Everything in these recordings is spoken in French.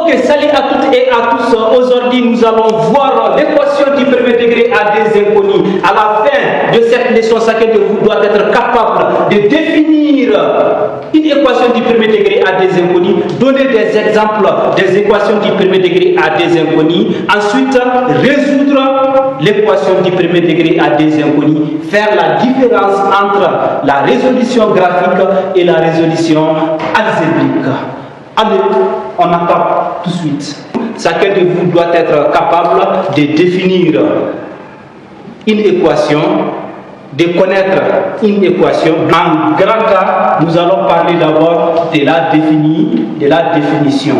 Ok, salut à toutes et à tous. Aujourd'hui, nous allons voir l'équation du premier degré à des inconnus. À la fin de cette leçon, chacun de vous doit être capable de définir une équation du premier degré à des inconnus, donner des exemples des équations du premier degré à des inconnus, ensuite résoudre l'équation du premier degré à des inconnus, faire la différence entre la résolution graphique et la résolution algébrique. Allez, on attaque tout de suite. Chacun de vous doit être capable de définir une équation, de connaître une équation. En grand cas, nous allons parler d'abord de la définition.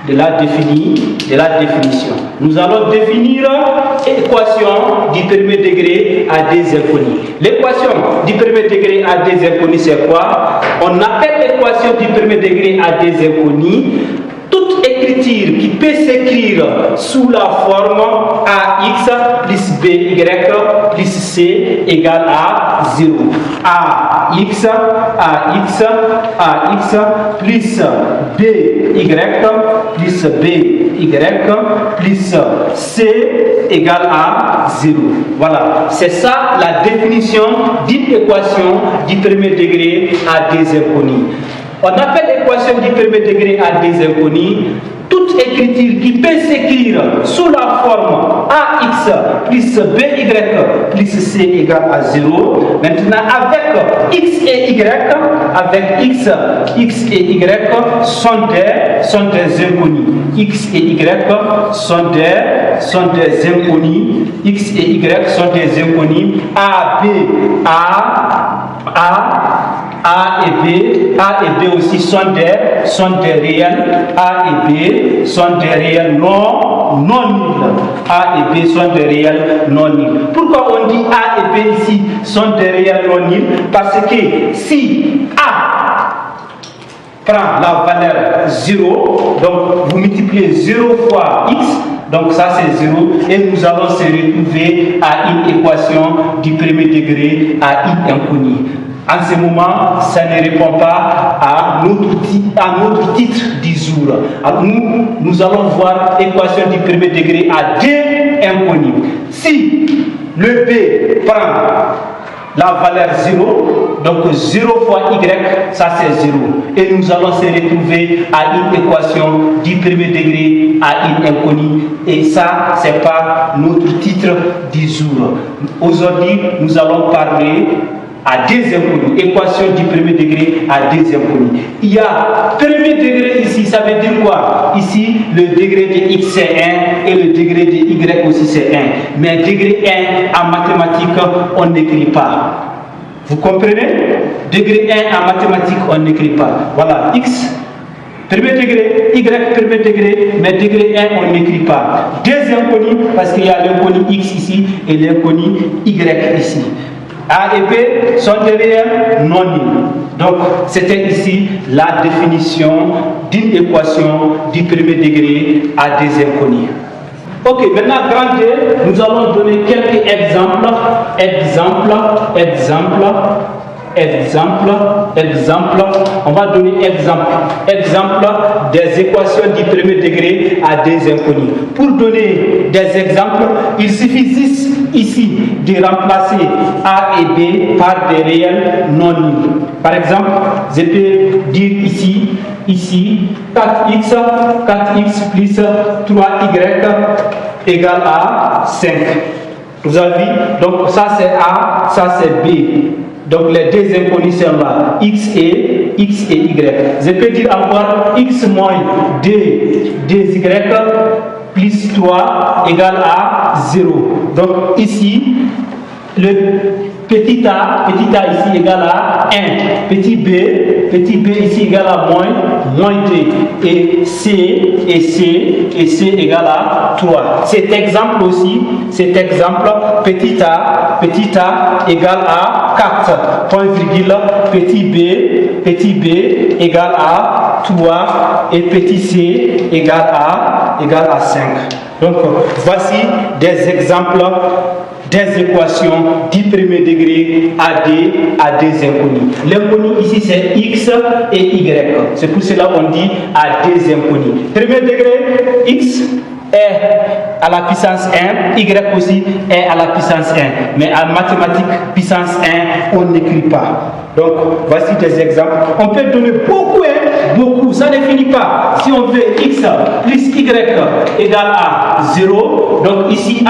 Nous allons définir l'équation du premier degré à des inconnus. L'équation du premier degré à des inconnus, c'est quoi? On appelle l'équation du premier degré à des inconnus toute écriture qui peut s'écrire sous la forme ax plus by plus c égale à 0. ax plus by plus c égale à 0. Voilà, c'est ça la définition d'une équation du premier degré à des inconnus. On appelle l'équation du premier degré à des inconnus toute écriture qui peut s'écrire sous la forme ax plus by plus c égale à 0. Maintenant, avec x et y, x et y sont des inconnus. X et y sont des inconnus. X et y sont des inconnus. A et B aussi sont des réels. A et B sont des réels non nuls. A et B sont des réels non nuls. Pourquoi on dit A et B ici sont des réels non nuls? Parce que si A prend la valeur 0, donc vous multipliez 0 fois x, donc ça c'est 0, et nous allons se retrouver à une équation du premier degré à i inconnu. En ce moment, ça ne répond pas à notre titre du jour. Alors nous allons voir l'équation du premier degré à deux inconnus. Si le B prend la valeur 0, donc 0 fois y, ça c'est 0. Et nous allons se retrouver à une équation du premier degré à une inconnue. Et ça, c'est pas notre titre du jour. Aujourd'hui, nous allons parler à deux inconnus, équation du premier degré à deux inconnus. Il y a premier degré ici, ça veut dire quoi? Ici, le degré de x c'est 1 et le degré de y aussi c'est 1. Mais degré 1 en mathématiques, on n'écrit pas. Vous comprenez? Degré 1 en mathématiques, on n'écrit pas. Voilà, x, premier degré, y, premier degré, mais degré 1, on n'écrit pas. Deux inconnus, parce qu'il y a l'inconnu x ici et l'inconnu y ici. A et B sont des réels non nuls. Donc, c'était ici la définition d'une équation du premier degré à des inconnus. Ok, maintenant, grand D, nous allons donner quelques exemples. On va donner exemple des équations du premier degré à des inconnus. Pour donner des exemples, il suffit ici de remplacer A et B par des réels non nuls. Par exemple, je peux dire ici 4x plus 3y égale à 5. Vous avez vu? Donc ça c'est A, ça c'est B. Donc les deux inconnus sont là, x et y. Je peux dire encore x moins 2y plus 3 égale à 0. Donc ici, le petit a ici égale à 1. Petit b ici égale à moins 2. Et c égale à 3. Cet exemple, petit a égale à 4. Point virgule, petit b égale à 3 et petit c égale à 5. Donc voici des exemples des équations du premier degré à des inconnus. L'inconnu ici c'est x et y. C'est pour cela qu'on dit à des inconnus. Premier degré, x est à la puissance 1, y aussi est à la puissance 1. Mais en mathématiques, puissance 1, on n'écrit pas. Donc, voici des exemples. On peut donner beaucoup, beaucoup, ça ne finit pas. Si on veut x plus y égale à 0, donc ici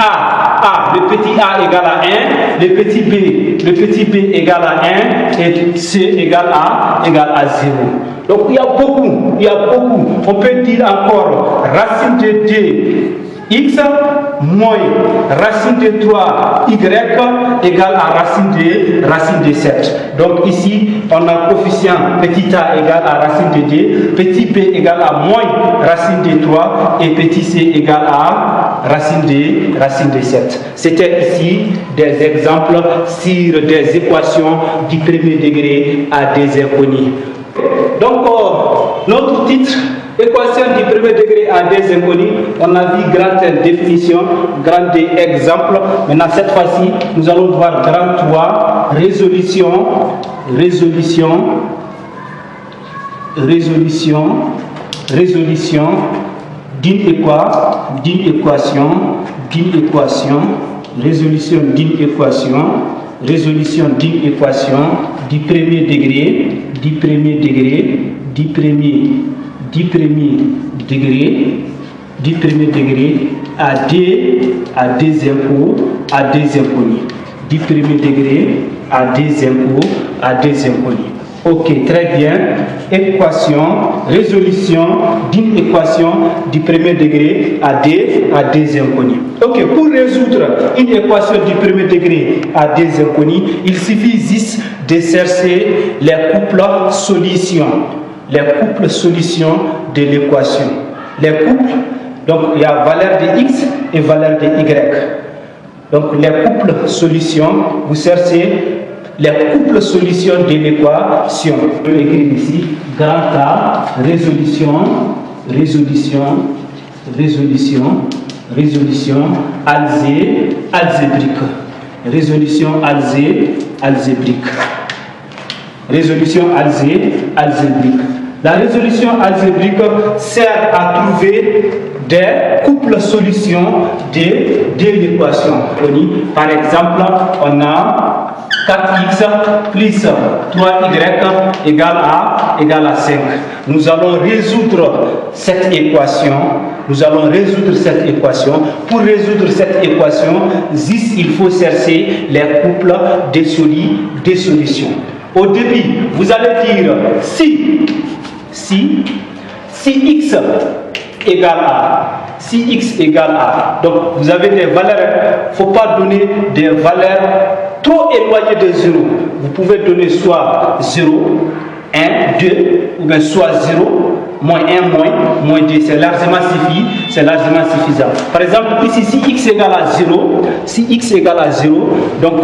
le petit a égale à 1, le petit b égale à 1 et c égale à 0. Donc il y a beaucoup. On peut dire encore racine de 2x moins racine de 3y égale à racine de 7. Donc ici, on a coefficient petit a égale à racine de 2, petit b égale à moins racine de 3 et petit c égale à racine de 7. C'était ici des exemples sur des équations du premier degré à des inconnus. Donc, notre titre, équation du premier degré à des inconnus, on a vu grande définition, grand exemple. Maintenant, cette fois-ci, nous allons voir grand 3, résolution d'une équation, du premier degré à des inconnus. Du premier degré à des inconnus. Ok, très bien. Résolution d'une équation du premier degré à des inconnus. Ok, pour résoudre une équation du premier degré à des inconnus, il suffit juste de chercher les couples solutions de l'équation. Les couples, donc il y a valeur de x et valeur de y. Donc les couples solutions, vous cherchez les couples solutions de l'équation. Je vais écrire ici grand A, résolution algébrique. La résolution algébrique sert à trouver des couples solutions de l'équation. Par exemple, on a 4x plus 3y égale à 5. Nous allons résoudre cette équation. Pour résoudre cette équation, il faut chercher les couples des solutions. Au début, vous allez dire si x égale à. Donc, vous avez des valeurs. Il ne faut pas donner des valeurs trop éloignées de 0. Vous pouvez donner soit 0, 1, 2, ou bien soit 0, moins 1, moins 2. C'est largement suffisant. Par exemple, ici, si x égale à 0, donc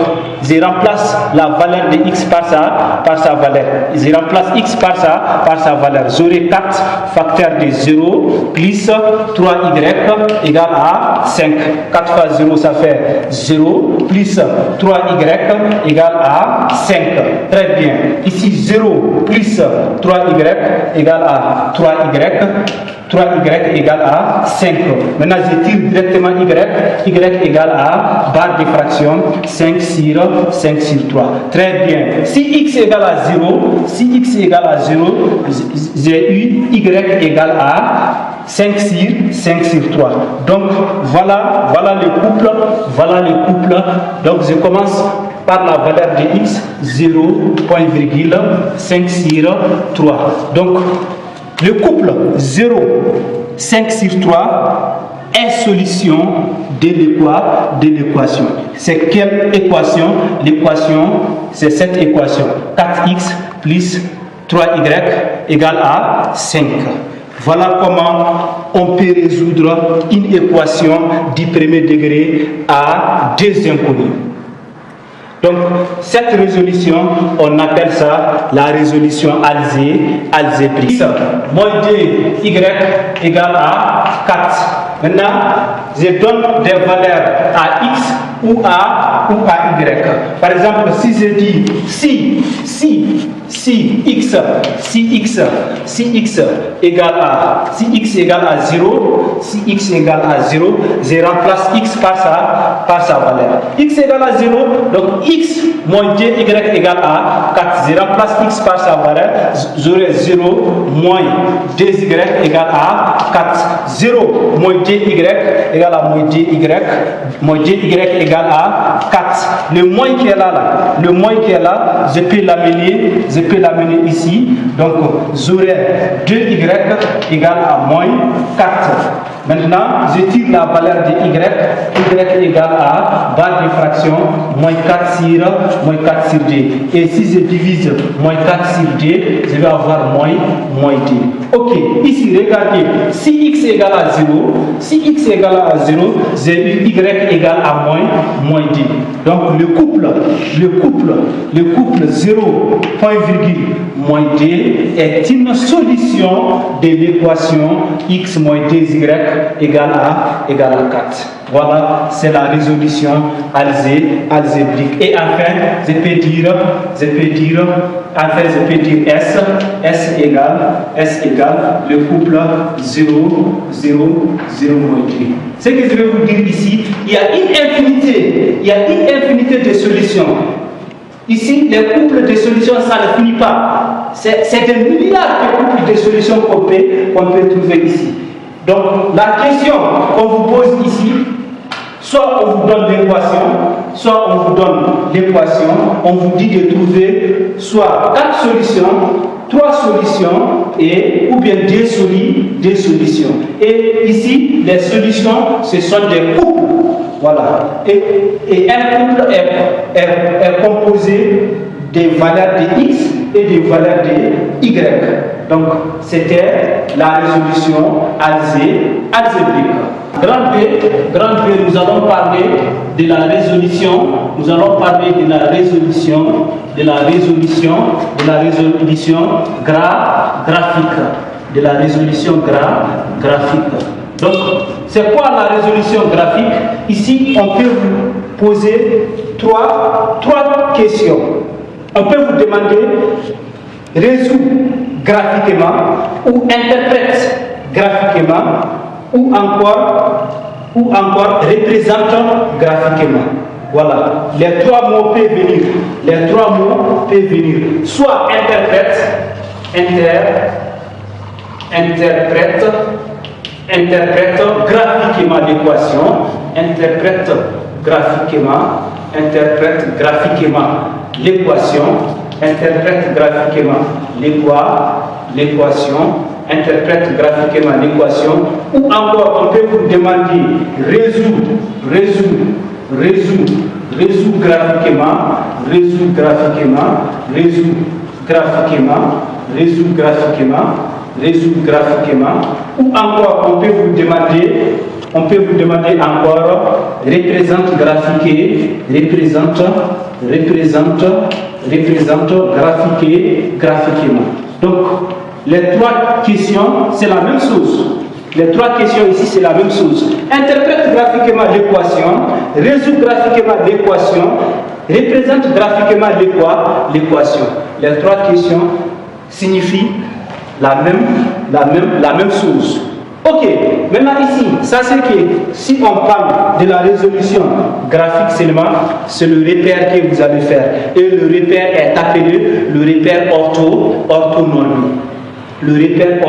je remplace la valeur de x par sa valeur. Je remplace x par sa valeur. J'aurai 4 facteur de 0 plus 3y égale à 5. 4 fois 0, ça fait 0 plus 3y égale à 5. Très bien. Ici, 0 plus 3y égale à 3y égale à 5. Maintenant, je tire directement y égale à barre de fraction 5 sur 3. Très bien. Si x égale à 0, j'ai eu y égale à 5 sur 3. Donc, voilà le couple. Donc, je commence par la valeur de x, 0,5 sur 3. Donc, le couple 0, 5 sur 3 est solution de l'équation. C'est quelle équation? L'équation, c'est cette équation. 4x plus 3y égale à 5. Voilà comment on peut résoudre une équation du premier degré à des inconnus. Donc, cette résolution, on appelle ça la résolution algébrique. Moins 2y égale à 4. Maintenant, je donne des valeurs à x ou AY. Par exemple, si je dis si x égale à 0, si x égale à 0, je remplace x par sa valeur. X égale à 0, donc x moins dy égale à 4. Je remplace x par sa valeur, j'aurai 0 moins dy égale à 4. 0 moins dy égale à moins dy égale à 4. Le moins qui est là, je peux l'amener ici. Donc j'aurai 2y égale à moins 4. Maintenant, je tire la valeur de y égale à barre de fraction moins 4 sur d. Et si je divise moins 4 sur d, je vais avoir moins d. Ok, ici regardez, si x égale à 0, j'ai y égale à moins d. Donc le couple 0, point virgule, moins d est une solution de l'équation x moins 2y égale à 4. Voilà, c'est la résolution algébrique. Et enfin, je peux dire S égale le couple 0, 0, 0 moins 2. Ce que je vais vous dire ici, il y a une infinité de solutions. Ici, les couples de solutions, ça ne finit pas. C'est des milliards de couples de solutions qu'on peut trouver ici. Donc, la question qu'on vous pose ici, soit on vous donne l'équation, on vous dit de trouver soit 4 solutions, 3 solutions ou bien des solutions. Et ici, les solutions, ce sont des couples. Voilà. Et un couple est composé des valeurs de x et des valeurs de y. Donc, c'était la résolution algébrique. Grand B, nous allons parler de la résolution. Nous allons parler de la résolution graphique. Donc, c'est quoi la résolution graphique? Ici, on peut vous poser trois questions. On peut vous demander résout graphiquement ou interprète graphiquement ou encore représente graphiquement. Voilà, les trois mots peuvent venir. Soit interprète graphiquement l'équation, interprète graphiquement l'équation, interprète graphiquement l'équation, interprète graphiquement l'équation, ou encore on peut vous demander résout graphiquement, ou encore on peut vous demander encore représente graphiquement. Donc les trois questions c'est la même chose. Les trois questions ici c'est la même chose. Interprète graphiquement l'équation, résout graphiquement l'équation, représente graphiquement l'équation. Les trois questions signifient la même chose. Ok, maintenant ici, ça c'est que si on parle de la résolution graphique seulement, c'est le repère que vous allez faire. Et le repère est appelé le repère orthonormé. Le repère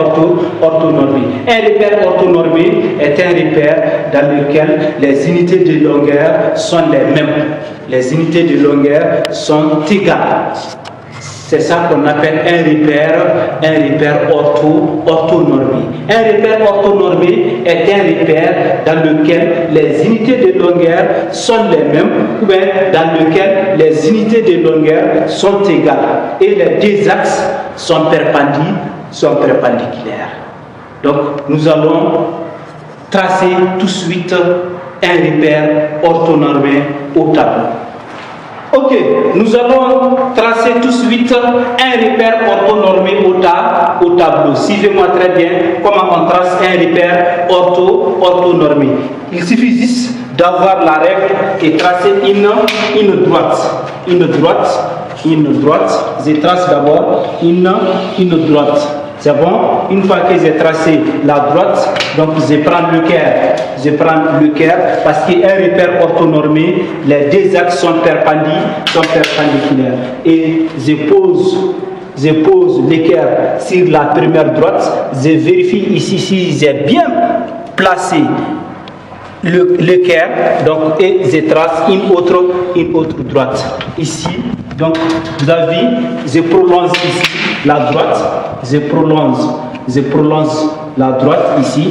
orthonormé. Un repère orthonormé est un repère dans lequel les unités de longueur sont les mêmes. Les unités de longueur sont égales. C'est ça qu'on appelle un repère orthonormé. Un repère orthonormé est un repère dans lequel les unités de longueur sont les mêmes ou bien dans lequel les unités de longueur sont égales et les deux axes sont perpendiculaires. Donc nous allons tracer tout de suite un repère orthonormé au tableau. Ok, nous allons tracer tout de suite un repère orthonormé au tableau. Suivez-moi très bien comment on trace un repère orthonormé. Il suffit juste d'avoir la règle et tracer une droite. Je trace d'abord une droite. C'est bon? Une fois que j'ai tracé la droite, donc je prends le cœur parce qu'un repère orthonormé, les deux axes sont perpendiculaires. Et je pose l'équerre sur la première droite. Je vérifie ici si j'ai bien placé l'équerre, donc, et je trace une autre droite ici. Donc vous avez vu, je prolonge ici la droite, je prolonge la droite ici.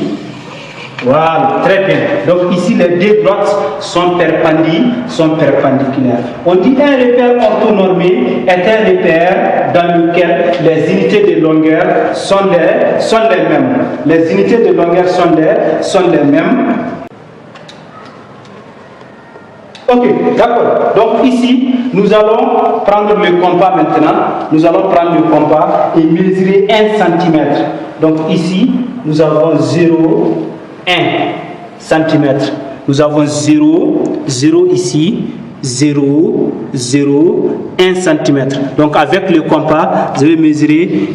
Voilà, très bien. Donc ici les deux droites sont perpendiculaires. On dit un repère orthonormé est un repère dans lequel les unités de longueur sont les mêmes. Les unités de longueur sont les mêmes. Ok, d'accord. Donc ici, nous allons prendre le compas maintenant. Nous allons prendre le compas et mesurer 1 cm. Donc ici, nous avons 1 cm. Nous avons 0 ici, 0, 1 cm. Donc avec le compas, je vais mesurer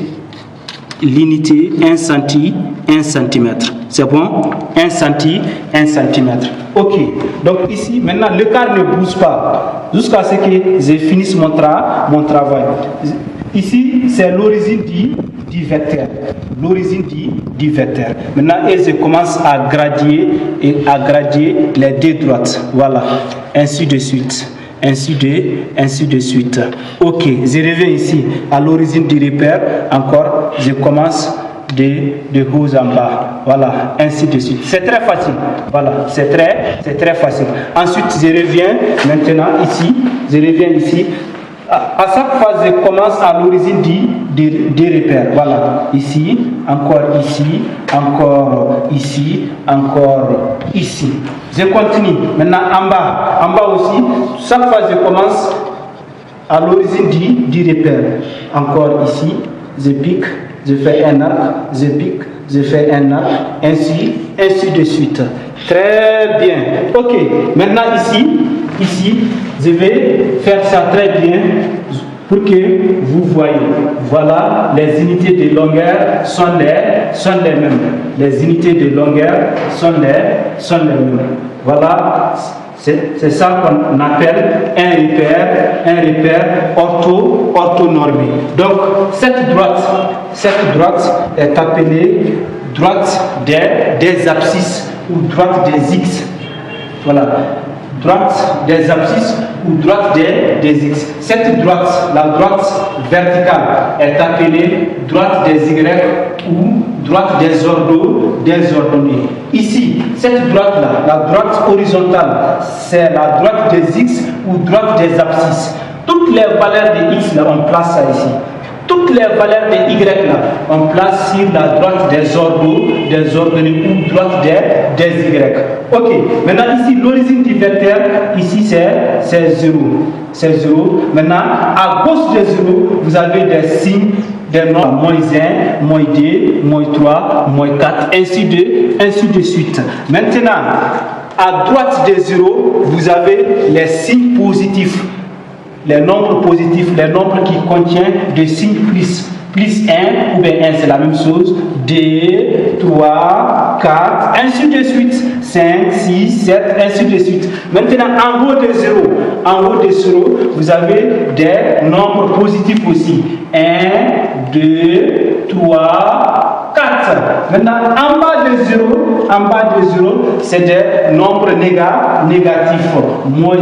l'unité 1 cm. C'est bon? 1 cm. Ok. Donc ici, maintenant, le quart ne bouge pas jusqu'à ce que je finisse mon travail. Ici, c'est l'origine du vecteur. L'origine du vecteur. Maintenant, et je commence à gradier les deux droites. Voilà. Ainsi de suite. Ainsi de suite. Ok, je reviens ici à l'origine du repère. Encore, je commence de haut en bas. Voilà, ainsi de suite. C'est très facile. Voilà, c'est très facile. Ensuite, je reviens maintenant ici. À chaque fois, je commence à l'origine du repère. Voilà, ici, encore ici, encore ici, encore ici. Je continue. Maintenant, en bas aussi, chaque fois, je commence à l'origine du repère. Encore ici, je pique, je fais un arc, je pique, je fais un arc, ainsi de suite. Très bien. Ok, maintenant ici, je vais faire ça très bien pour que vous voyez. Voilà, les unités de longueur sont les mêmes. Les unités de longueur sont les mêmes. Voilà, c'est ça qu'on appelle un repère orthonormé. Donc, cette droite est appelée droite des abscisses ou droite des X. Voilà. Droite des abscisses ou droite des X. Cette droite, la droite verticale, est appelée droite des Y ou droite des ordonnées. Ici, cette droite-là, la droite horizontale, c'est la droite des X ou droite des abscisses. Toutes les valeurs de X, là, on place ça ici. Toutes les valeurs de Y, là, on place sur la droite des ordonnées ou droite des Y. Ok, maintenant ici, l'origine du vecteur, ici c'est 0. C'est 0. Maintenant, à gauche de 0, vous avez des signes, des nombres, moins 1, moins 2, moins 3, moins 4, ainsi de suite. Maintenant, à droite de 0, vous avez les signes positifs. Les nombres positifs, les nombres qui contiennent des signes plus 1 ou bien 1, c'est la même chose, 2, 3, 4, ainsi de suite, 5, 6, 7, ainsi de suite. Maintenant, en haut de 0, vous avez des nombres positifs aussi, 1, 2, 3, 4. Maintenant, en bas de 0, c'est des nombres négatifs. Moins 1,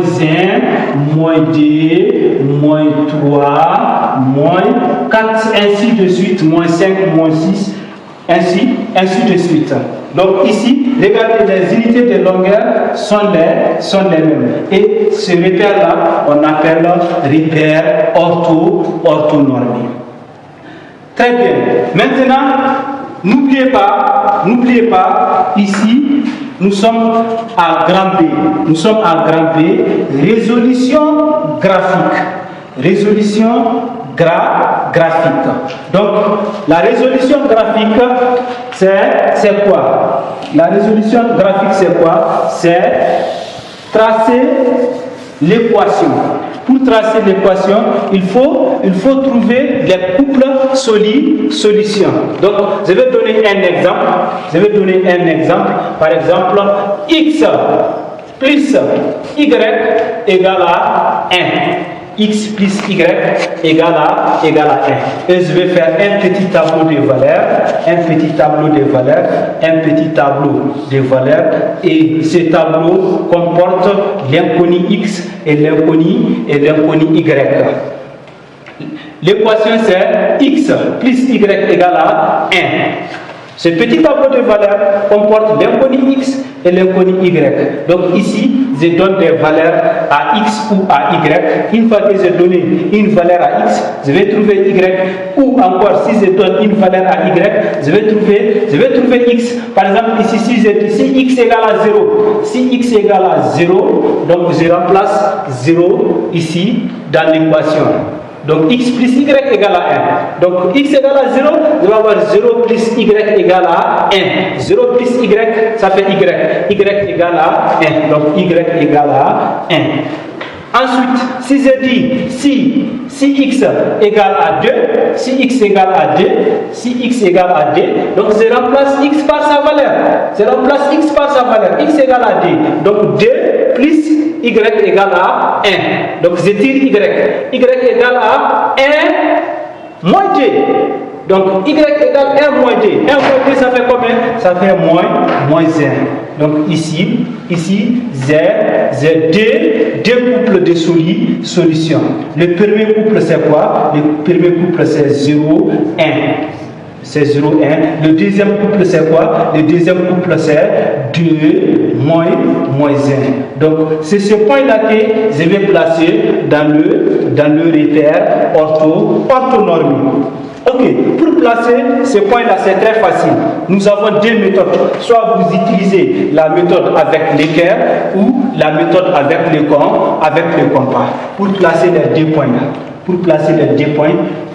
moins 2, moins 3, moins 4, ainsi de suite, moins 5, moins 6, ainsi de suite. Donc ici, regardez, les unités de longueur sont les mêmes. Et ce repère-là, on appelle repère orthonormé. Très bien. Maintenant, n'oubliez pas, ici, Nous sommes à grand B. Nous sommes à grand B. Résolution graphique. Résolution graphique. Donc, la résolution graphique, c'est quoi? La résolution graphique, c'est quoi? C'est tracer l'équation. Pour tracer l'équation, il faut trouver les couples solutions. Donc, je vais donner un exemple. Par exemple, x plus y égale à 1. X plus y égale à 1. Et je vais faire un petit tableau de valeurs, et ce tableau comporte l'inconnu x et l'inconnu y. L'équation c'est x plus y égale à 1. Ce petit tableau de valeurs comporte l'inconnu x et l'inconnu y. Donc ici, je donne des valeurs à x ou à y. Une fois que j'ai donné une valeur à x, je vais trouver y. Ou encore, si je donne une valeur à y, je vais trouver x. Par exemple, ici, si je dis si x égale à 0, donc je remplace 0 ici dans l'équation. Donc x plus y égale à 1. Donc x égale à 0, je vais avoir 0 plus y égale à 1. 0 plus y, ça fait y. Y égale à 1. Donc y égale à 1. Ensuite, si je dis si x égale à 2, si x égale à 2, donc je remplace x par sa valeur. X égale à 2. Donc 2 plus y égale à 1. Donc je tire y. Y égale à 1 moins 2. Donc y égale 1 moins 2. 1 moins 2, ça fait combien? Ça fait moins 1. Donc ici j'ai deux couples de solutions. Le premier couple c'est quoi? Le premier couple c'est 0, 1. C'est 0, 1. Le deuxième couple c'est quoi? Le deuxième couple c'est 2, moins 1. Donc c'est ce point-là que je vais placer dans le repère orthonormé. Ok, pour placer ce point-là, c'est très facile. Nous avons deux méthodes. Soit vous utilisez la méthode avec l'équerre ou la méthode avec le compas. Pour placer les deux points,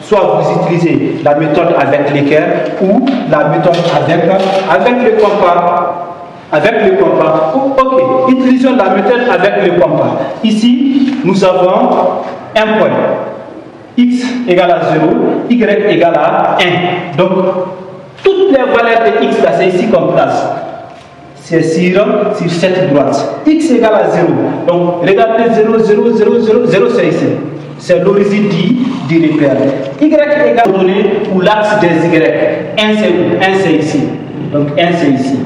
soit vous utilisez la méthode avec l'équerre ou la méthode avec le compas. Ok, utilisons la méthode avec le compas. Ici, nous avons un point. X égale à 0, y égale à 1. Donc, toutes les valeurs de x, là, c'est ici qu'on place. C'est sur cette droite. X égale à 0. Donc, regardez 0, 0, 0, 0, 0, c'est ici. C'est l'origine du repère. Y égale à donné pour l'axe des y. 1 c'est où? 1 c'est ici. Donc, 1 c'est ici.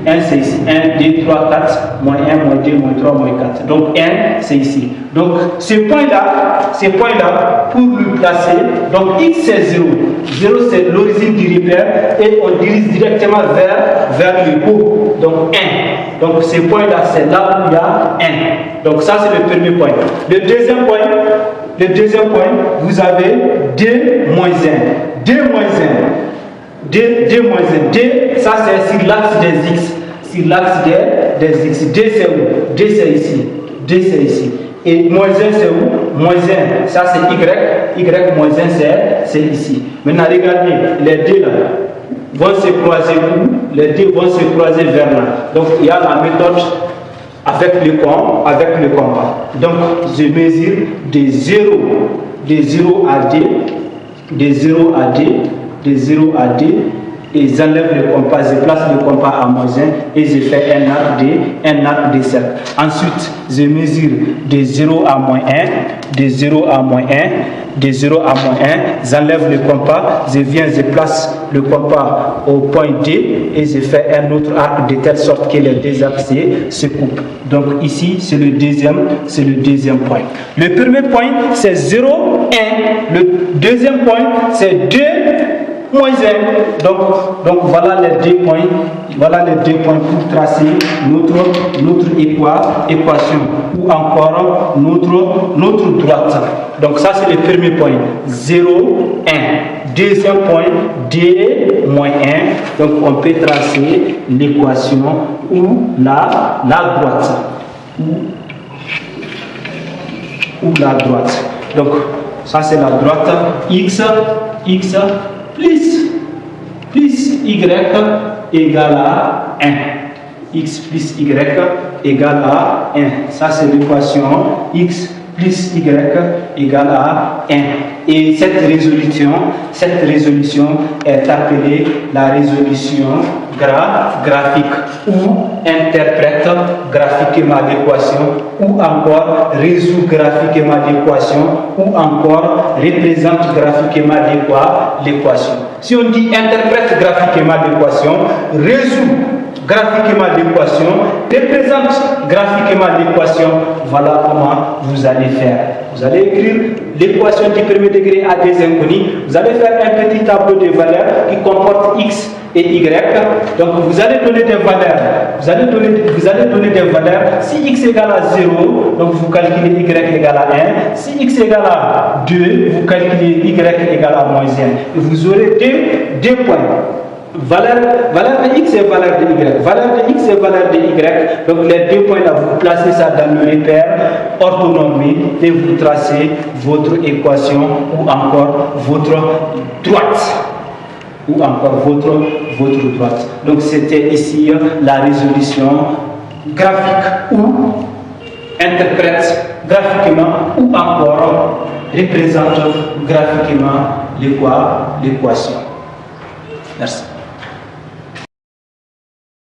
1 c'est ici. 1, 2, 3, 4, moins 1, moins 2, moins 3, moins 4. Donc 1 c'est ici. Donc ce point-là, pour le placer, donc x c'est 0. 0 c'est l'origine du repère et on dirige directement vers le haut. Donc 1. Donc ce point-là, c'est là où il y a 1. Donc ça c'est le premier point. Le deuxième point, vous avez 2 moins 1. 2 moins 1. 2 moins 1. 2, ça c'est sur l'axe des x. Sur l'axe des x. 2 c'est où? 2 c'est ici. 2 c'est ici. Et moins 1 c'est où? Moins 1, ça c'est y. Y moins 1 c'est ici. Maintenant regardez, les deux là vont se croiser où? Les deux vont se croiser vers là. Donc il y a la méthode avec le compas. Donc je mesure de 0 à 2, de 0 à 2, et j'enlève le compas, je place le compas à moins 1 et je fais un arc de cercle. Ensuite, je mesure de 0 à moins 1, de 0 à moins 1, de 0 à moins 1, j'enlève le compas, je place le compas au point D et je fais un autre arc de telle sorte que les deux axes se coupent. Donc ici, c'est le deuxième point. Le premier point, c'est 0, 1. Le deuxième point, c'est 2, moins 1. Donc voilà les deux points. Voilà les deux points pour tracer notre équation ou encore notre droite. Donc ça c'est le premier point. 0, 1. Deuxième point, 2, moins 1. Donc on peut tracer l'équation ou la droite. Ou la droite. Donc ça c'est la droite. X plus y égale à 1. X plus y égale à 1. Ça c'est l'équation x plus y égale à 1. Et cette résolution est appelée la résolution graphique ou interprète graphiquement l'équation ou encore résout graphiquement l'équation ou encore représente graphiquement l'équation. Si on dit interprète graphiquement l'équation, résout graphiquement l'équation, représente graphiquement l'équation, voilà comment vous allez faire. Vous allez écrire l'équation du premier degré à des inconnus. Vous allez faire un petit tableau de valeurs qui comporte x et y. Donc vous allez donner des valeurs. Vous allez donner des valeurs. Si x égale à 0, donc vous calculez y égale à 1. Si x égale à 2, vous calculez y égale à moins 1. Et vous aurez deux points. Valeur de x et valeur de y. Valeur de x et valeur de y. Donc les deux points là, vous placez ça dans le repère orthonormé et vous tracez votre équation ou encore votre droite. Ou encore votre droite. Donc c'était ici la résolution graphique ou interprète graphiquement ou encore représente graphiquement l'équation. Merci.